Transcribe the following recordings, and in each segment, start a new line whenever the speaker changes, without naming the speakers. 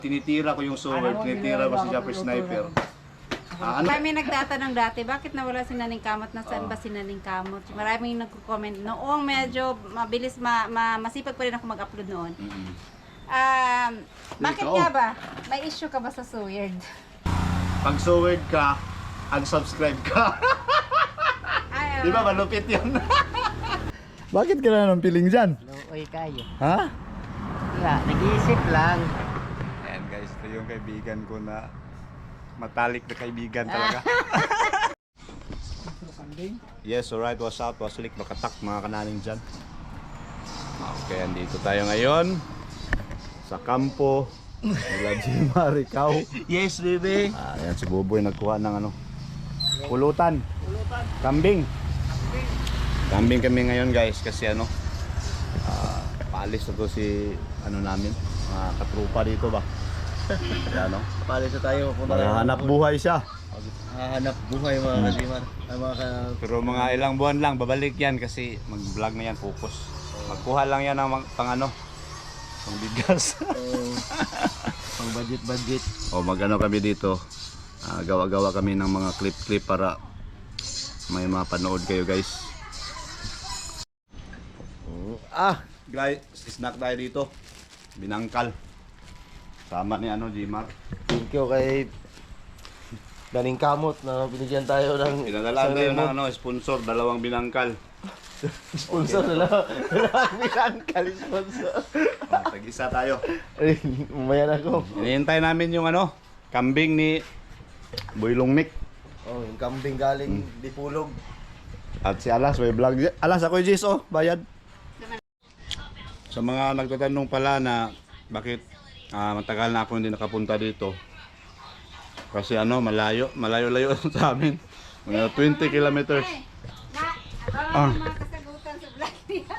Tinitira ko yung sword, tinitira ko si Japper Sniper.
May nagtatanong dati, bakit nawala si Naning Kamot? Nasaan ba si Naning Kamot? Maraming nagko-comment. Noong medyo mabilis, masipag pa rin ako mag-upload noon. Bakit nga ba? May issue ka ba sa sword?
Pag sword ka, unsubscribe ka. Di ba malupit yun? Bakit ka na ng piling dyan?
Luoy kayo.
Ha?
Wala, nag-iisip lang.
Ayan guys, ito yung kaibigan ko na matalik na kaibigan talaga. Yes, alright, what's up? Waslik, makatak mga kananing dyan. Okay, andito tayo ngayon sa kampo nila Jimar, ikaw.
Yes, baby.
Ayan si Buboy nagkuha ng ano, pulutan. Kambing. Kambing kami ngayon guys kasi ano, paalis na to si ano namin, mga katrupa dito ba. Ayan o.
Palis na tayo.
Hanap buhay siya.
Hanap buhay mga kasimar.
Pero mga ilang buwan lang babalik yan kasi mag-vlog na yan, focus. Magkuha lang yan ng pang ano, pang bigas.
Pang budget.
O mag-ano kami dito, gawa-gawa kami ng mga clip-clip para may mapanood kayo guys. Guys, snack tayo dito. Binangkal. Sama ni ano, Jimar.
Thank you kay Daning Kamot na binigyan tayo ng
Pinadala tayo ng ano, sponsor, 2 binangkal.
sponsor na lang. Binangkal sponsor.
Tag-isa tayo.
Ay, umayan ako.
Hinihintay namin yung ano, kambing ni Boylong Nick.
Oh, yung kambing galing Dipulog.
At si Alas, may vlog. Alas, ako yung Jis, oh, bayad. Sa mga nagtatanong pala na bakit matagal na ako hindi nakapunta dito. Kasi ano, malayo-layo sa amin. Mga 20 kilometers.
Mga kasagutan sa vlog niya.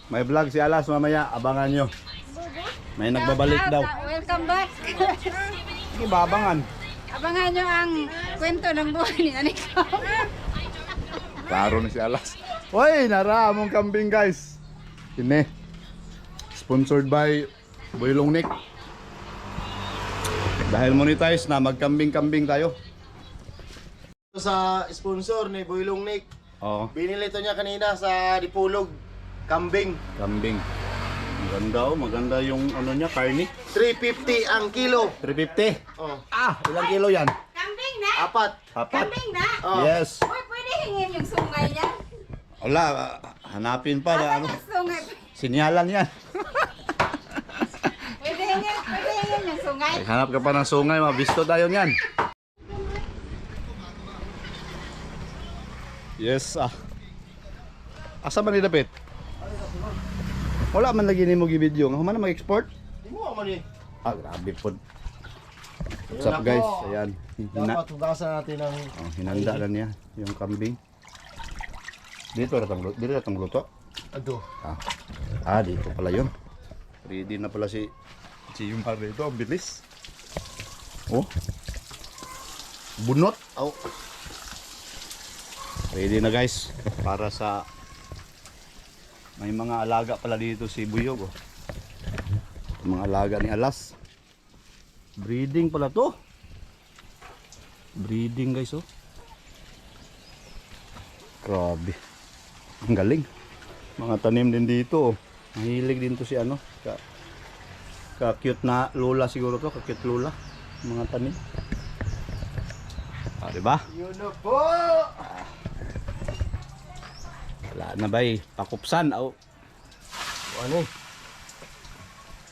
May vlog si Alas mamaya, abangan nyo. May nagbabalik daw.
Welcome back.
Sige, babangan.
Abangan nyo ang kwento ng buhay ni Naning Kamot.
Klaro na si Alas. Hoy, naramong kambing guys. Ini. Sponsored by Boylong Nick. Dahil monetize na, magkambing-kambing tayo.
Sa sponsor ni Boylong Nick,
Oo,
binili to niya kanina sa Dipulog. Kambing.
kambing. Maganda oh, maganda yung ano niya, karni.
350 ang kilo.
350.
Oh,
Ilang kilo yan?
Kambing na!
4.
Apat.
Kambing na!
Oh.
Yes.
Uy, pwede hingin yung sungay niya.
Wala, hanapin pa na ano.
Yung sungay.
Sinyalan yan.
Pwede hingin yung sungay.
Ay, hanap ka pa ng sungay, mabisto tayo niyan. Yes, asa ba nila pet? Wala man lagi ni mo gi-video. Nga man mag-export?
Di mo man eh.
Grabe po. What's up guys? Ayan.
Dapat hugasan natin ng
Hinanda na niya yung kambing. Dito ratang luto.
ado.
Dito pala yun. Ready na pala si Yumar dito. Ang bilis. Oh. Bunot. Oh. Ready na guys. Para sa may mga alaga pala dito si Buyog. Oh. Mga alaga ni Alas. Breeding pala to. Breeding guys oh. Grabe. Ang galing. Mga tanim din dito oh. Mahilig din to si ano. Ka-cute na lula siguro to. Ka-cute lula. Mga tanim. Diba?
Yun na po!
Wala na ba eh. Pakupsan. Oh.
Ano eh?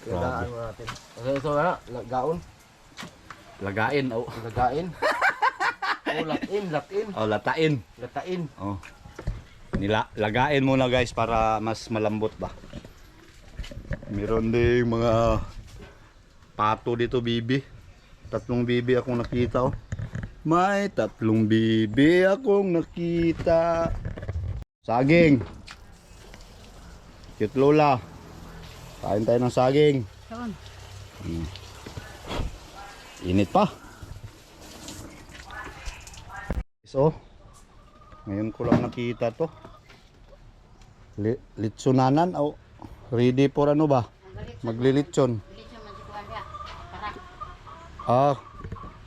Lagaan mo natin. Ito na, gaon.
Lagain. Oh.
Lagain. Oh, latin.
Oh, latain.
Latain.
Oh. Lagain muna guys para mas malambot ba. Meron ding mga pato dito, bibi. 3 bibi akong nakita oh. May 3 bibi akong nakita. Saging. Cute lola. Kain tayo ng saging. Init pa. So, ngayon ko lang nakita to. Litsunanan o ready for ano ba? Maglilitson. Ah,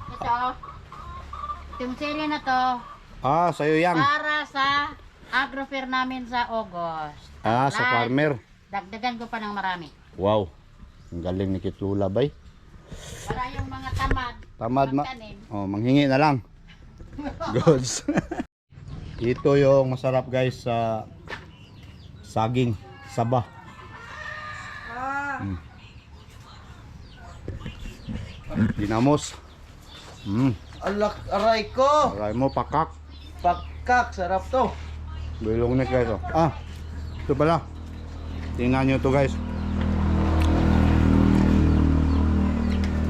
Ito, yung serye na to,
sa'yo yan.
para sa agrofair namin sa August.
Ah, sa
Like,
farmer.
Dagdagan ko pa ng marami.
Wow. Ang galing ni Kitula, bay.
Para yung mga tamad,
Tamad
magtanim.
manghingi na lang. Goods. Ito yung masarap guys sa saging, saba. Ginamos.
Aray ko!
Aray mo, pakak.
Pakak, sarap to.
Bilong neck guys. Oh. Ito pala. Tingnan nyo to guys.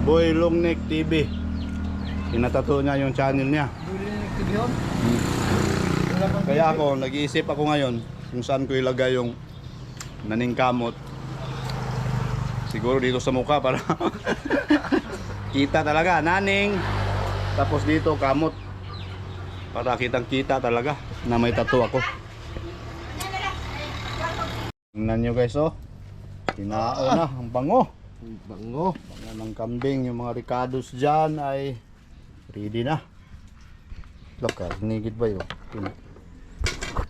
Boy Long Neck TV. Tinatato niya yung channel niya. Kaya ako, nag-iisip ako ngayon kung saan ko ilagay yung naning kamot. Siguro dito sa mukha para kita talaga, naning. Tapos dito kamot. Para kitang kita talaga na may tattoo ako. Tingnan nyo guys oh. Kinao na, ang bango.
Bango.
Bango ng kambing, yung mga ricados dyan ay ready na. Look, nigit ba yun?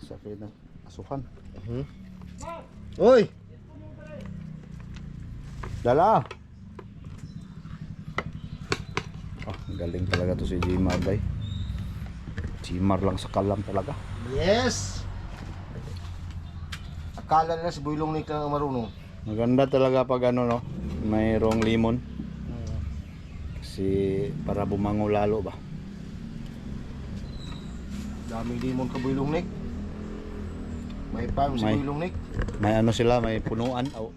Sakit na asukan.
Uy!
Dala! Galing talaga to si Jimar bay. Jimar lang sa kalam talaga.
Yes! Akala nila si Boylong Nick lang ang marunong.
Maganda talaga pag ano no, mayroong limon. Kasi para bumango lalo ba.
Daming limon ka Boylong Nick. May farm si
May.
Boylong Nick.
May ano sila, may punuan. Oh.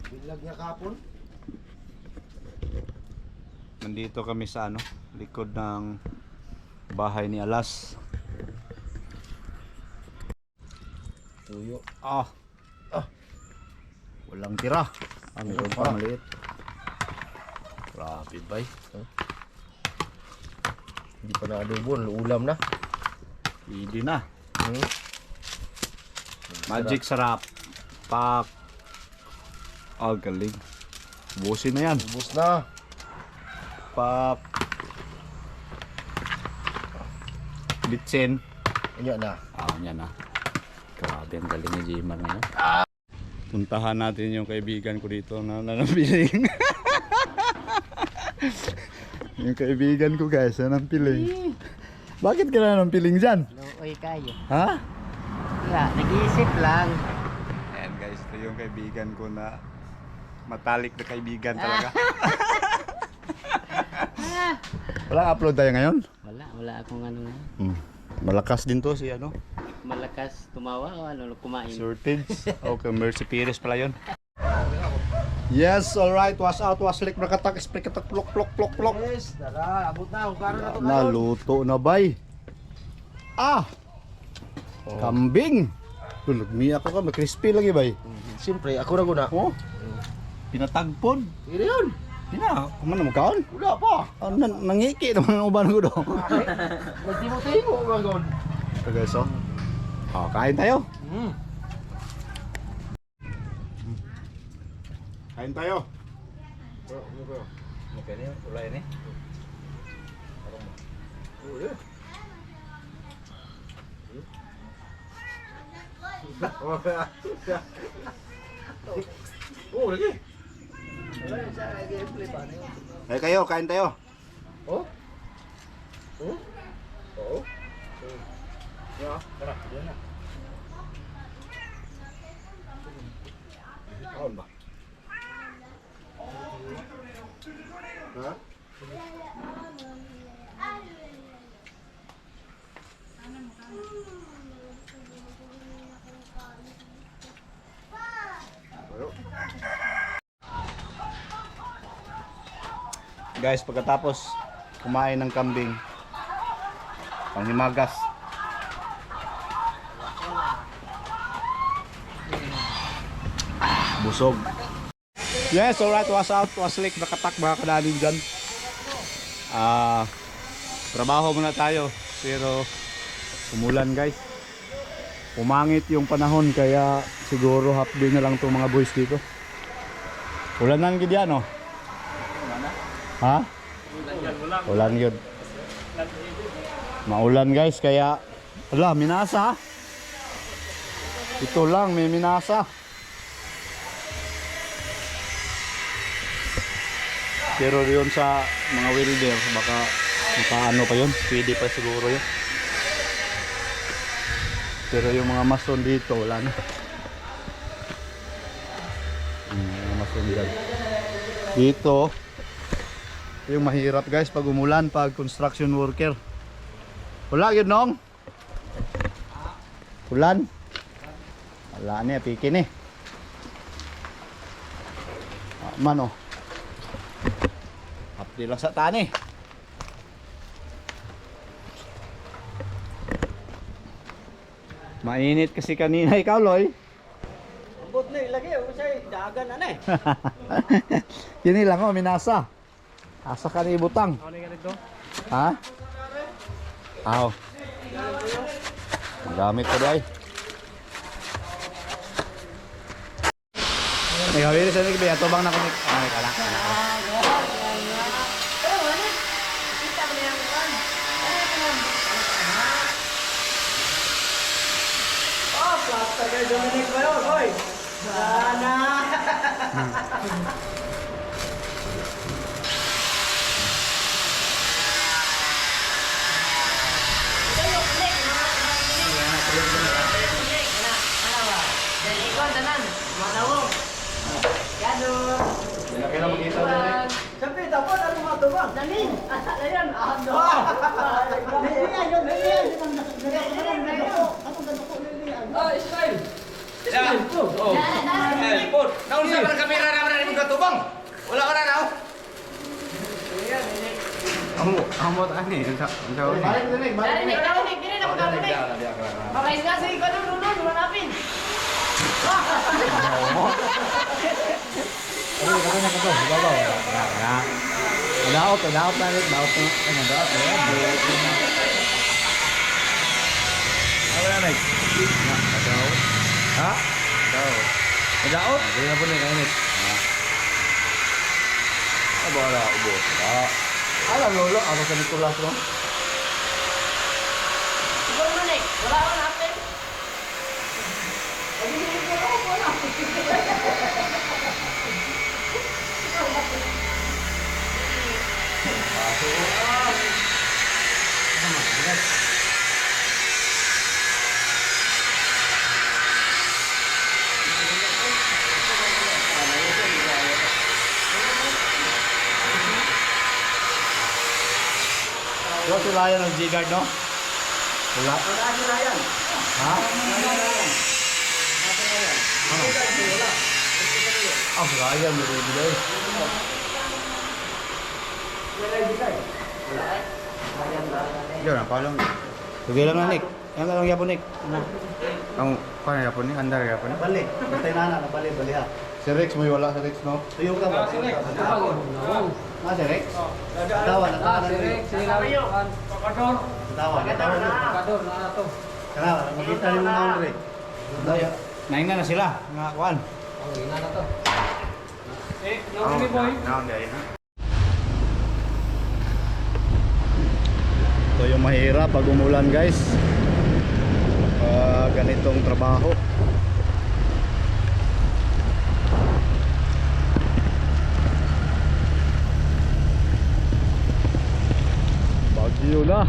Bilag niya kapon.
Nandito kami sa ano, likod ng bahay ni Alas.
Tuyo.
Walang tira. Meron pa maliit. Grabe bay.
Hindi pa na-adobo, ulam na.
Pwede na. Magic sarap. Pak. Galing. Busin na yan.
Ubus na.
Pak. Bitsin.
Ano na?
Yan na. Grabe, ang galing ni Jimar ngayon. Puntahan natin yung kaibigan ko dito na nanampiling. Yung kaibigan ko guys, nanampiling. Bakit ka nanampiling dyan?
Looy kayo.
Ha?
Wala, nag-iisip lang.
Ayan guys, ito yung kaibigan ko na matalik na kaibigan talaga. Walang upload tayo ngayon?
Wala akong ano na.
Malakas din to si ano?
Malakas tumawa o ano, kumain.
Shortage. Okay, Mercy Perez pala yun. Yes, alright. Was out, was lick, brakatak, sprikatak, plok, plok, plok, plok.
Yes, tara, abot na. Hukara na to ngayon.
Naluto na bay. Kambing. Tulog niya ako ka, crispy lagi bay.
Siyempre, ako na guna.
Oh, pinatagpon.
Hindi yun.
Ina, kuman na mo kaon?
Wala pa.
Nangiki naman ang uban ko do.
Nagtimo-timo ba gon?
So guys, kain tayo. Kain tayo. Okay na yun, ulay na
Oh, lagi.
Ay kayo, kain tayo.
Oh? Oh? Oo.
Yeah, tara, yan na. Kaon ba?
Ha?
Guys, pagkatapos kumain ng kambing, panghimagas. Busog. Yes, alright, was out, was lick, nakatak mga kananin dyan. Trabaho muna tayo, pero umulan guys. Umangit yung panahon, kaya siguro half day na lang itong mga boys dito. Ulanan gid yan, oh. Ha? Ulan yun. Maulan guys, kaya ala, minasa. Ito lang, may minasa. Pero yun sa mga welder, baka ano pa yun, pwede pa siguro yun. Pero yung mga mason dito, wala na. Mga mason dyan. Dito, yung mahirap guys pag umulan, pag construction worker. Wala yun nong? Ulan? Wala niya, pikin eh. Mano? Hapdi lang sa tani. Mainit kasi kanina ikaw, Loy.
Ambot na ilagay, usay dagan na eh.
Yun lang oh, minasa. Asa ka ni butang.
Ano nga nito?
Ha? Aw. Magamit ko day. May hawiri sa nagbi ato bang nakunik. Ay kala.
Oh, plasta kay Dominic ba yun, boy? Sana!
Kailan makita din.
Siyempre, dapat ano mga tubang? Danin! Ayan, ahando! Lilian yun, lilian! Oh, Israel! Israel po! Oh! Israel po! Naun sa mga kamera naman na mga tubang! Wala ka na na!
Amo ta ni.
Balik din, balik. Daot na rin, daot na. Ano daot na yan? Ano na rin? Daot. Ha? Daot. Daot? Hindi na po na kainit. Aba na, ubo. Alam lolo, ako sa Nicolas no? Wala sila yan ng G-Guard, no? Wala?
Wala sila yan!
Ha? Ah, wala yan. May bibigay. Yun, ang palong. Sige lang na, Nick. Yan lang yapon, Nick.
Ang paano yapon ni? Andar yapon ni?
Balik! Bastay na na, balik, balik ha!
Si Rex, may wala si Rex, no?
Tuyo ka ba?
Ah, si Rex?
Tawa na, tawa na.
Pakador.
Tawa na, tawa na.
Pakador na to.
Kaya, makita rin mo na rin.
Daya. Nainga na sila. Nga, kuhan.
Oh, ina na to. Yung ni boy.
Naon dai na.
Ito yung mahirap pag umulan, guys. Ganitong trabaho. Bagyo na.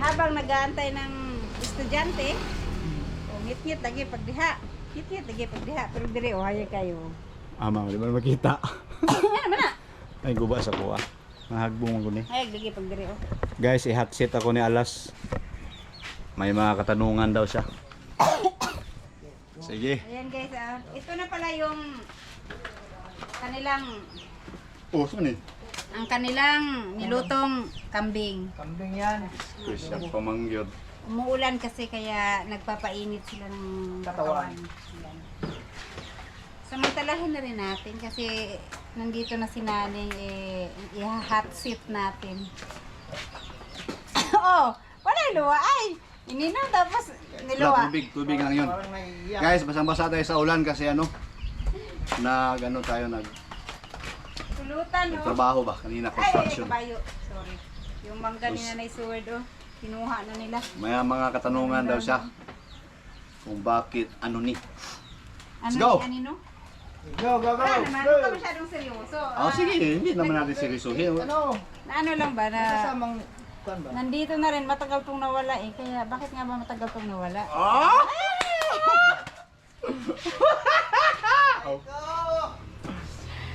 Habang nag-aantay ng estudyante, ngit-ngit lagi pagdiha. Ngit-ngit lagi pagdiha. Pero dire, oh, haya kayo.
Ama, di ba makita?
Yan naman na.
Ay, guba sa kuha. Mahagbong ko ni.
Hayag lagi pagdire, oh.
Guys, i-hot seat ako ni Alas. May mga katanungan daw siya. Sige.
Ayan guys, ito na pala yung kanilang,
Oh, saan eh?
ang kanilang nilutong kambing.
Kambing yan.
Special pamangyod.
Umuulan kasi kaya nagpapainit sila ng katawan. Ayan. Samantalahin na rin natin kasi nandito na si Naning, i-hot seat natin. Oh, wala luwa. Ay, ininom tapos niluwa.
Tubig lang yun.
Parang naiiyak.
Guys, basang-basa tayo sa ulan kasi
Tulutan, no?
nagtrabaho ba? Kanina
Ay,
construction.
kabayo. Sorry. Yung mangga ni Nanay Sword, kinuha na nila.
May mga katanungan daw siya. Kung bakit ni.
Ano
go!
ni Anino?
Go, go, go.
Wala naman, hindi ka masyadong seryoso.
Oh, sige, hindi naman natin seryosohin.
Ano?
Na ano lang ba, na
Kasamang, kuan ba?
nandito na rin, matagal pong nawala eh. Kaya bakit nga ba matagal pong nawala?
Ah!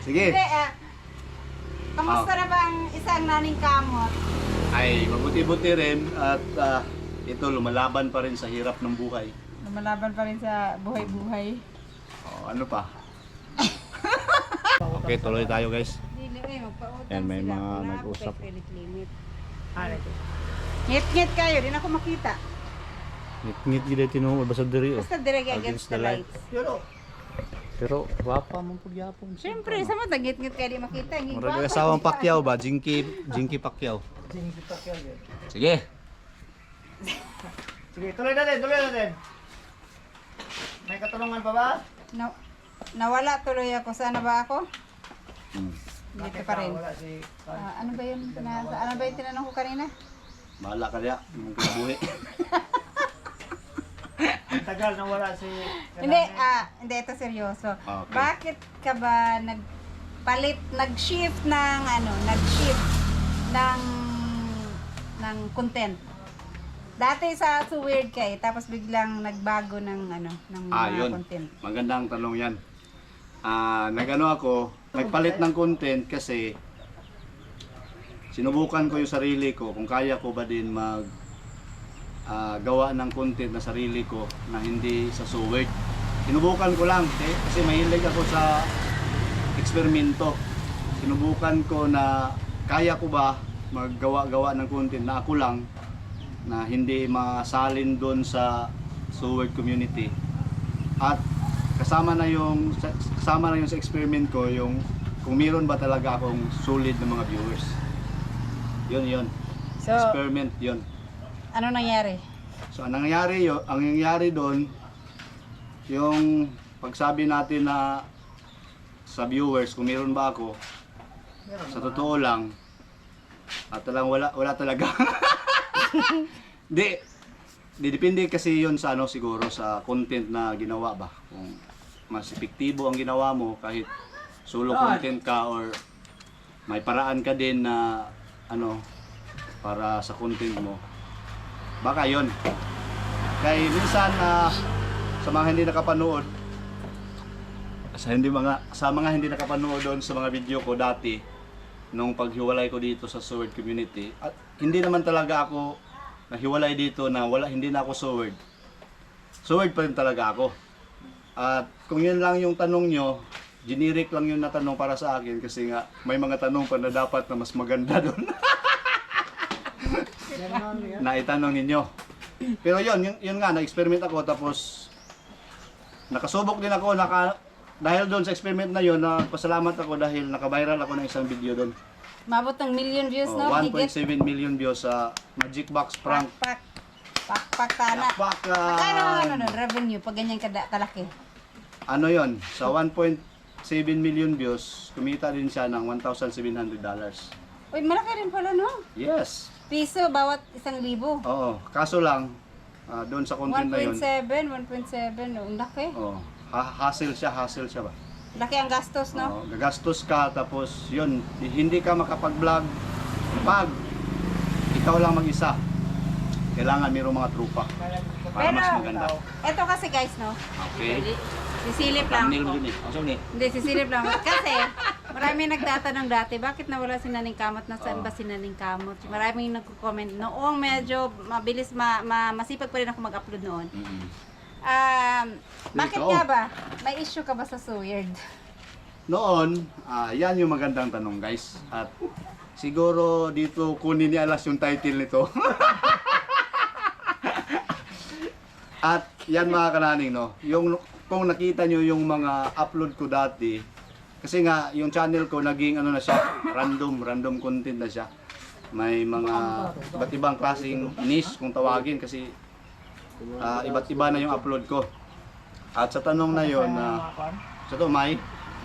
Sige.
Hindi, kamusta na ba ang isang naning kamot?
Ay, mabuti-buti rin at ito lumalaban pa rin sa hirap ng buhay.
Lumalaban pa rin sa buhay-buhay.
Oh, ano pa? Okay, tuloy tayo guys.
Hindi, magpautang
Yan, may
sila.
mga
Wala
nag-usap.
akong credit limit.
Ano ito?
Ngit-ngit kayo, di na ako makita.
Ngit gid tinuod basta diri
Basta direct against the lights.
Yolo.
Pero wapa man pud yapon.
Siyempre, sa mga ngit-ngit kayo di makita.
Murag asawang Pacquiao ba? Jinky Pacquiao.
Sing kita kaya.
Sige.
Sige, tuloy natin, tuloy natin. May katulungan pa ba?
Nawala tuloy ako. Sana ba ako?
Hmm.
Dito pa rin.
Wala si...
Ano ba yun? Ano ba yung tinanong ko kanina?
Bahala ka diya, mong kinabuhi.
Ang tagal na wala si...
Hindi, hindi, ito seryoso.
Okay.
Bakit ka ba nag-shift ng content? Dati sa So Weird ka tapos biglang nagbago ng mga
Yun.
content.
Magandang tanong 'yan. Nagpalit ng content kasi sinubukan ko yung sarili ko kung kaya ko ba din gawa ng content na sarili ko na hindi sa So Weird. Sinubukan ko lang kasi mahilig ako sa eksperimento. Sinubukan ko na kaya ko ba maggawa-gawa ng content na ako lang na hindi masalin doon sa So Weird community. At kasama na yung sa experiment ko yung kung meron ba talaga akong solid na mga viewers. Yun.
So,
Experiment yun.
ano nangyari?
So ang nangyari doon yung pagsabi natin na sa viewers kung meron ba ako, sa totoo lang at wala talaga. Di depende kasi yon sa siguro sa content na ginawa ba. Kung mas epektibo ang ginawa mo kahit solo content ka or may paraan ka din na para sa content mo. Baka yon. Kaya minsan sa mga hindi nakapanood sa mga hindi nakapanood doon sa mga video ko dati nung paghiwalay ko dito sa So Weird community at hindi naman talaga ako nahiwalay dito na hindi na ako So Weird. So Weird pa rin talaga ako. At kung yun lang yung tanong nyo, generic lang yung natanong para sa akin kasi nga may mga tanong pa na dapat na mas maganda doon. Na itanong ninyo. Pero yun nga, na-experiment ako tapos nakasubok din ako, dahil doon sa experiment na yun, pasalamat ako dahil naka-viral ako ng isang video doon.
Mabot ng million views, no?
1.7 million views sa Magic Box Prank.
Pak tana. Ano, revenue pag ganyan kalaki?
Ano yon? Sa 1.7 million views, kumita din siya ng $1,700.
Uy, malaki rin pala, no?
Yes.
Piso bawat 1,000.
Oo. Kaso lang, doon sa content na yun,
1.7, ang laki.
hassle siya ba?
Laki ang gastos, no?
Oo, gagastos ka tapos yun, hindi ka makapag-vlog pag ikaw lang mag-isa. Kailangan mayroong mga trupa para mas maganda.
Eto kasi guys, no?
Okay.
Sisilip lang.
Thumbnail mo dun eh. Ang ni.
Hindi, sisilip lang. Kasi, marami nagtatanong dati, bakit nawala si Naning Kamot? Nasaan ba si Naning Kamot? Maraming nagko-comment. Noong medyo mabilis, masipag pa rin ako mag-upload noon. Bakit
Dito.
nga ba? May issue ka ba sa Seward?
Noon, yan yung magandang tanong guys. At siguro dito kunin ni Alas yung title nito. At yan mga kananing, no? Yung, kung nakita nyo yung mga upload ko dati, kasi nga yung channel ko naging ano na siya, random content na siya. May mga iba't ibang klaseng niche kung tawagin kasi iba't iba na yung upload ko. At sa tanong na yon sa to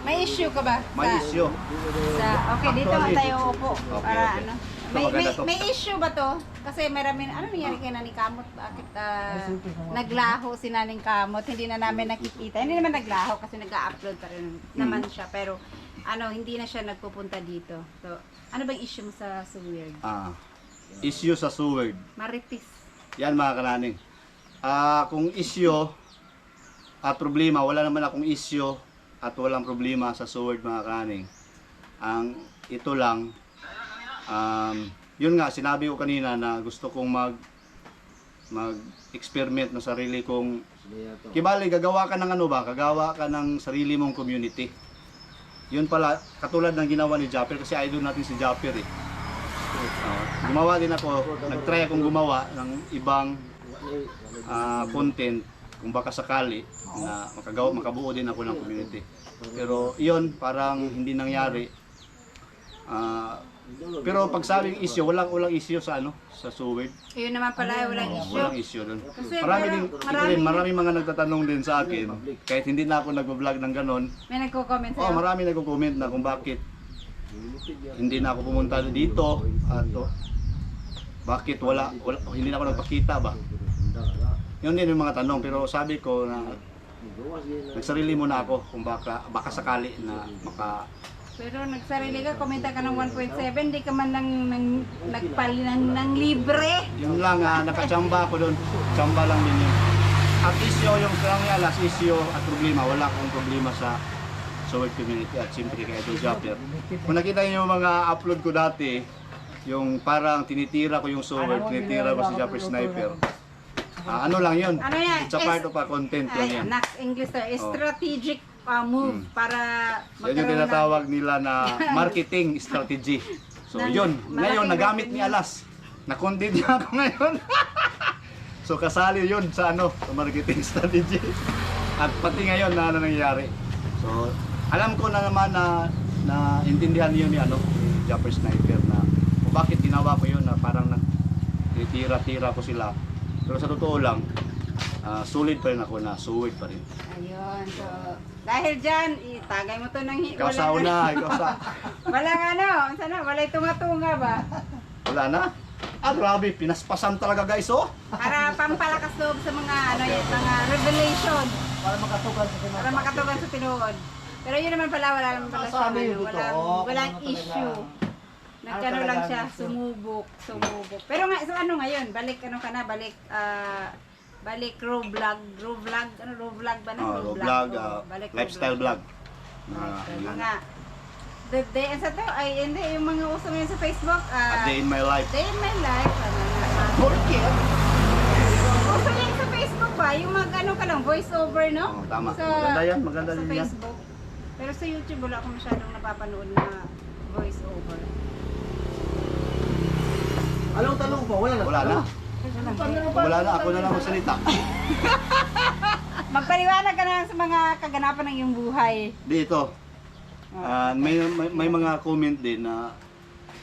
May issue ka ba?
may issue.
Okay, dito nga
Actually,
tayo upo.
okay,
Para
okay.
ano.
Ito, maganda to.
May issue ba to? Kasi marami, ano nangyari kay Naning Kamot? Bakit naglaho si Naning Kamot? Hindi na namin nakikita. Hindi naman naglaho kasi nag-upload pa rin naman siya. Pero ano, hindi na siya nagpupunta dito. So, ano bang issue mo sa Seward?
Issue sa Seward.
Maritis.
Yan mga kananing. Kung issue at problema, wala naman akong issue at walang problema sa Seward mga kananing. Ang ito lang, yun nga, sinabi ko kanina na gusto kong mag-experiment ng sarili kong, kibali, gagawa ka ng ano ba, gagawa ka ng sarili mong community. Yun pala, katulad ng ginawa ni Japper, kasi idol natin si Japper eh. Gumawa din ako, nag-try akong gumawa ng ibang content kung baka sakali na makabuo din ako ng community. Pero yun, parang hindi nangyari. Pero pag sabing issue, walang issue sa sa Seward.
Yun naman pala, walang issue.
Walang issue doon.
Kasi
Marami mga nagtatanong din sa akin, kahit hindi na ako nag-vlog ng ganon.
May nagko-comment sa'yo.
Marami nagko-comment na kung bakit hindi na ako pumunta dito at bakit hindi na ako nagpakita ba. Yun din yung mga tanong, pero sabi ko na nagsarili muna ako kung baka sakali na
Pero nagsarili ka, kumita ka ng 1.7, di ka man nagpali ng libre.
yun lang, nakachamba ako doon. Chamba lang din yun. At issue, yung last issue at problema, wala akong problema sa Seward community at siyempre kay Idol Japper. Kung nakita niyo yung mga upload ko dati, yung parang tinitira ko yung Seward, tinitira ko si Japper Sniper. Ano lang yun?
Ano yan?
It's a part of a content lang yan.
Next English to, strategic move para
Yan yung tinatawag nila na marketing strategy. So yun, ngayon nagamit ni Alas. Na-content niya ako ngayon. So kasali yun sa sa marketing strategy. At pati ngayon na nangyayari. So alam ko na naman na intindihan niyo ni ni Japper Sniper na kung bakit ginawa ko yun na parang tira-tira ko sila. Pero sa totoo lang, solid pa rin ako na Seward pa rin.
Ayun, so dahil dyan, itagay mo to ng
Ikaw sa una, ikaw sa...
Walang wala'y tunga-tunga ba?
Wala na? Grabe, pinaspasan talaga guys, oh!
Para pampalakas loob sa mga mga revelation.
Para makatugan sa
tinuod. Pero yun naman pala, wala naman pala siya, walang issue. Nagkano lang siya, sumubok. Pero nga, so ano ngayon? Balik raw vlog ba na?
Raw vlog,
Balik raw
lifestyle vlog.
Mga the day, sa to, ay hindi, yung mga uso ngayon sa Facebook,
A day in my life.
Day in my life, uso yan sa Facebook ba? Yung ka lang, voice over, no?
Tama. Maganda yan, maganda
sa
din yan.
Facebook. Pero sa YouTube, wala akong masyadong napapanood na voice over.
Anong tanong po? Wala na.
Wala na. Wala na, ako na lang magsalita.
Magpaliwanag ka na sa mga kaganapan ng iyong buhay.
Dito, may mga comment din na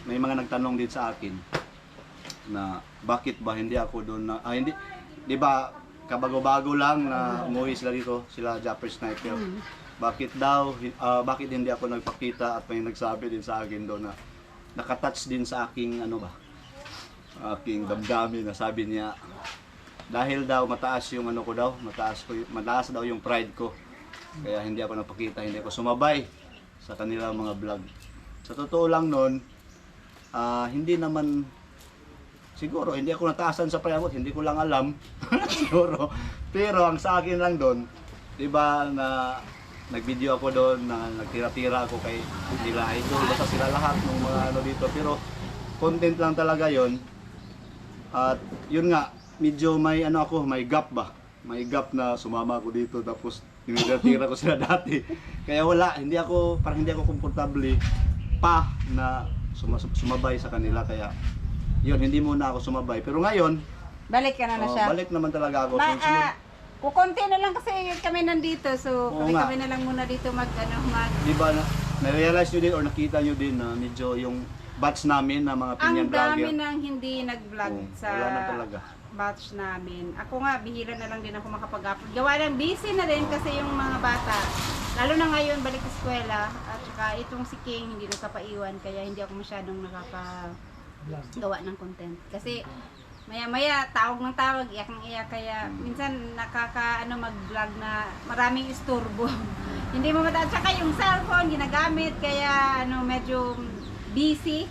may mga nagtanong din sa akin na bakit ba hindi ako doon na hindi, di ba kabago-bago lang na umuwi sila dito, sila Japper Sniper. Bakit bakit hindi ako nagpakita at may nagsabi din sa akin doon na nakatouch din sa aking aking damdamin na sabi niya dahil daw mataas yung mataas daw yung pride ko. Kaya hindi ako napakita, hindi ako sumabay sa kanilang mga vlog. Sa totoo lang noon, hindi naman siguro hindi ako nataasan sa pride, hindi ko lang alam siguro. Pero ang sa akin lang doon, 'di ba na nag-video ako doon na nagtira-tira ako kay nila idol, basta sila lahat ng mga dito, pero content lang talaga 'yon. At yun nga, medyo may may gap ba? may gap na sumama ako dito tapos tinitira ko sila dati. Kaya wala, parang hindi ako komportable pa na sumabay sa kanila. Kaya yun, hindi muna ako sumabay. Pero ngayon,
Balik ka na siya.
balik naman talaga ako. Sunod,
Kukunti na lang kasi kami nandito. So,
Oo nga.
kami na lang muna dito mag.
di ba na-realize nyo din or nakita nyo din na medyo yung batch namin na mga
Ang
Pinyan
dami
vlogger.
nang hindi nag-vlog
Oo,
sa
wala na talaga.
batch namin. Ako nga, bihira na lang din ako makapag-upload. Gawa ng busy na din kasi yung mga bata. Lalo na ngayon, balik sa eskwela. At saka itong si King, hindi nagkapaiwan. Kaya hindi ako masyadong nakakagawa ng content. Kasi maya-maya, tawag ng tawag, iyak ng iyak. Kaya minsan mag-vlog na maraming isturbo. Hindi mo at saka yung cellphone, ginagamit. Kaya medyo busy.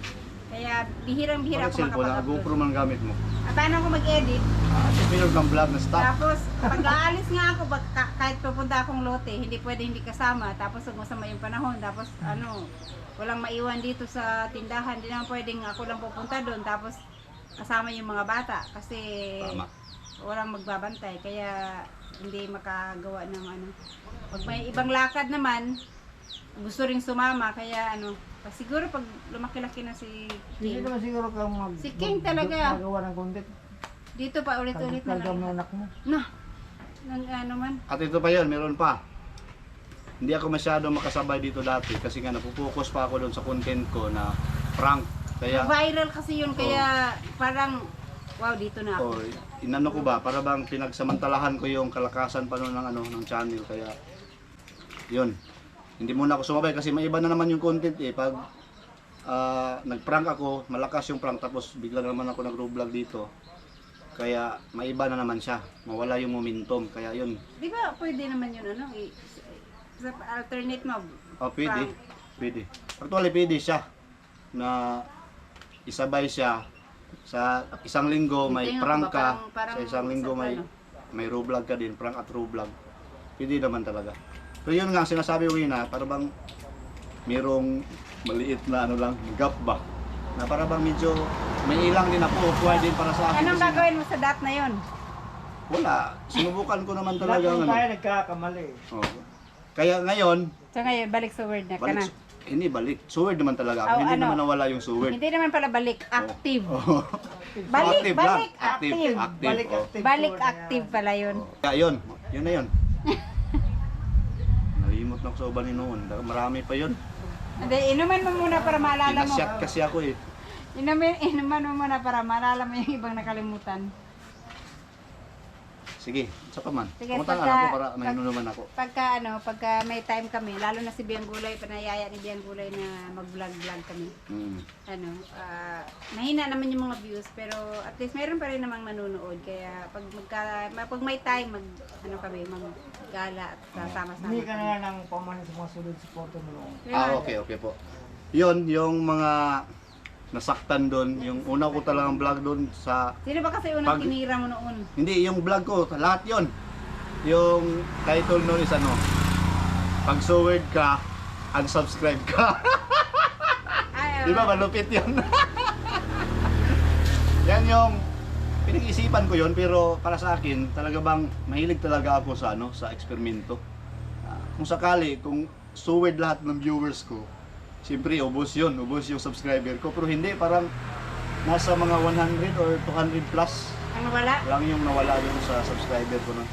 Kaya bihirang-bihira
Bakit
ako
cellphone na
makapag-upload.
GoPro man gamit mo?
Paano ako mag-edit?
Mayroon kang vlog na stop.
Tapos, pag aalis nga ako, kahit pupunta akong lote, hindi pwede hindi kasama. Tapos, huwag masama yung panahon. Tapos, walang maiwan dito sa tindahan. Hindi naman pwedeng ako lang pupunta doon. Tapos, kasama yung mga bata. Kasi,
Tama.
walang magbabantay. Kaya, hindi makagawa ng Pag may ibang lakad naman, gusto ring sumama. Kaya, siguro pag lumaki-laki na si
Hindi
King,
naman siguro kang
Si King talaga.
magawa ng content.
dito pa ulit-ulit na
Kalgam
lang.
ng anak mo.
Man.
At ito pa yun, meron pa. Hindi ako masyado makasabay dito dati kasi nga napupokus pa ako doon sa content ko na prank. Kaya,
Viral kasi yun, kaya parang, wow, dito na ako.
inano ko ba, para bang pinagsamantalahan ko yung kalakasan pa noon ng channel. Kaya, yun. Hindi muna ako sumabay kasi may iba na naman yung content Pag nag-prank ako, malakas yung prank tapos bigla naman ako nag-vlog dito. Kaya may iba na naman siya, mawala yung momentum. Kaya yun,
Di ba pwede naman yun, sa alternate mo?
pwede.
Prank.
Pwede. Actually, pwede siya na isabay siya sa isang linggo may
Tingnan ko
prank
ba,
ka,
parang
sa isang linggo
sa
may raw vlog ka din, prank at raw vlog. Pwede naman talaga. Pero yun nga, sinasabi ko yun para bang merong maliit na gap ba? Na para bang medyo may ilang din ako, kuha din para sa akin.
Anong
kasi
gagawin mo sa dot na yun?
wala, sinubukan ko naman
Lahat
talaga.
ng tayo nagkakamali.
Oo. Kaya ngayon,
So ngayon, balik sa word na ka na.
hindi balik. Suword naman talaga ako.
Oh,
Hindi
ano?
naman nawala yung suword.
Hindi naman pala balik, active.
Oo.
Balik,
Active lang.
balik, active.
Balik
oh.
active.
Balik
forward na
active
yan.
pala yun.
Kaya yun na yun. Nalimot na ako sa uban noon. Marami pa yun.
Hindi, inuman mo muna para maalala mo.
Pinasyat kasi ako
Inuman mo muna para maalala mo yung ibang nakalimutan.
Sige, isa pa man.
Sige,
Pumunta nga
pagka-
ako para may naman ako.
Pagka may time kami, lalo na si Biang Gulay, panayaya ni Biang Gulay na mag-vlog kami. Mahina naman yung mga views, pero at least meron pa rin namang nanonood. Kaya pag may time, mag-gala at sama-sama.
Hindi ka na ng pamanin sa mga sulod supporter mo.
Okay po. Yun, yung mga nasaktan doon, yung una ko talagang vlog doon sa
Sino ba kasi unang
Pag-
tinira mo noon?
hindi, yung vlog ko, lahat yon. Yung title noon is pag suword ka, unsubscribe ka. Di ba, malupit yun? Yan yung pinag-isipan ko yon, pero para sa akin, talaga bang mahilig talaga ako sa sa eksperimento. Kung sakali, kung suword lahat ng viewers ko, siyempre ubos yung subscriber ko, pero hindi, parang nasa mga 100 or 200 plus
Ang wala?
lang yung nawala dun sa subscriber ko nun.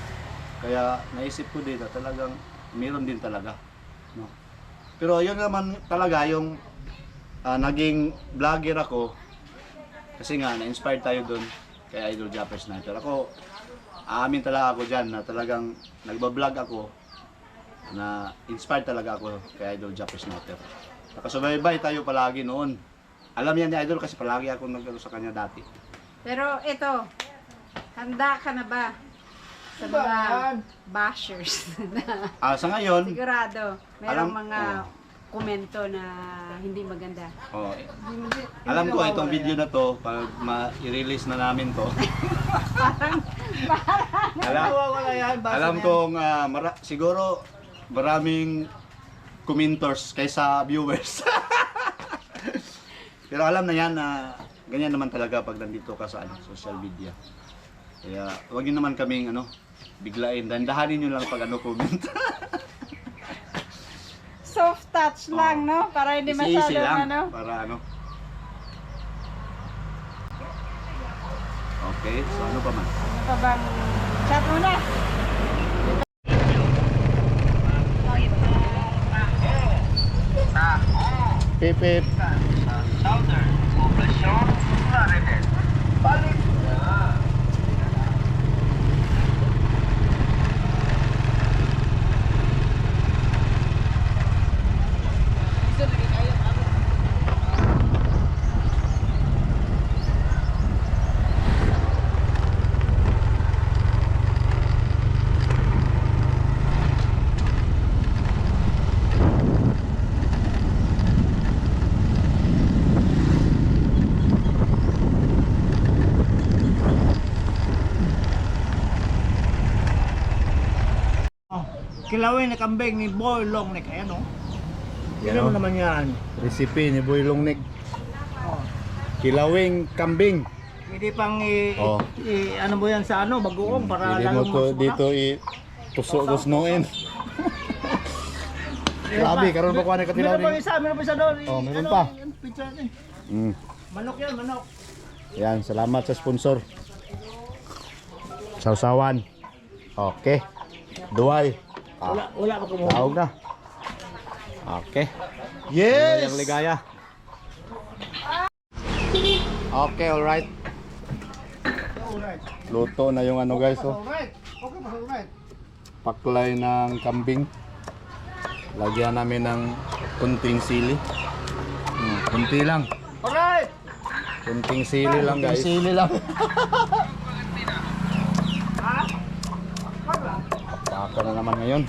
Kaya naisip ko din na talagang meron din talaga. No? Pero yun naman talaga yung naging vlogger ako kasi nga na-inspired tayo dun kay Idol Japper Sniper. Ako, aamin talaga ako dyan na talagang nagbablog ako na inspired talaga ako kay Idol Japper Sniper. Nakasubaybay tayo palagi noon. Alam yan ni Idol kasi palagi ako nagano sa kanya dati.
Pero ito, handa ka na ba sa mga bashers?
Sa ngayon,
Sigurado, merong
Alam-
mga komento na hindi maganda.
alam ko itong video na to, pag i-release na namin to.
Wala yan. basta
Alam
yan.
kong siguro maraming commenters kaysa viewers. Pero alam na yan na ganyan naman talaga pag nandito ka sa social media. Kaya wag niyo naman kaming biglain. Dandahanin nyo lang pag ano comment.
Soft touch lang, no? Para hindi
Easy
masyadong
lang.
ano.
Para ano. Okay, so ano pa man?
Ano pa bang chat muna?
Pipip.
Southern Poblacion, Claridel. Balik na.
Kilawin na kambing ni Boy Longneck. Ayan o.
Yan
Ano
o.
naman yan?
Recipe ni Boy Longneck. Kilawing kambing.
Hindi pang
Oh.
ano mo yan sa ano, bagoong para
Hindi mo
lalong
to
masarap.
dito tusok-tusnoin. Grabe, karon pa kuha ni katilaw
Meron pa
ni.
isa, meron pa isa doon.
Oh, meron pa.
Yan, pizza natin.
Mm.
Manok yan, manok.
Yan, salamat sa sponsor. Sausawan. Okay. Duway.
Wala pa kumuha.
Tawag na. Okay.
Yes!
Yung ligaya. Okay, alright.
Alright.
Luto na yung ano guys, oh.
Alright. Okay pa, alright.
Paklay ng kambing. Lagyan namin ng kunting sili. Kunti lang.
Alright.
Kunting sili lang guys.
Sili lang.
Baka na naman ngayon.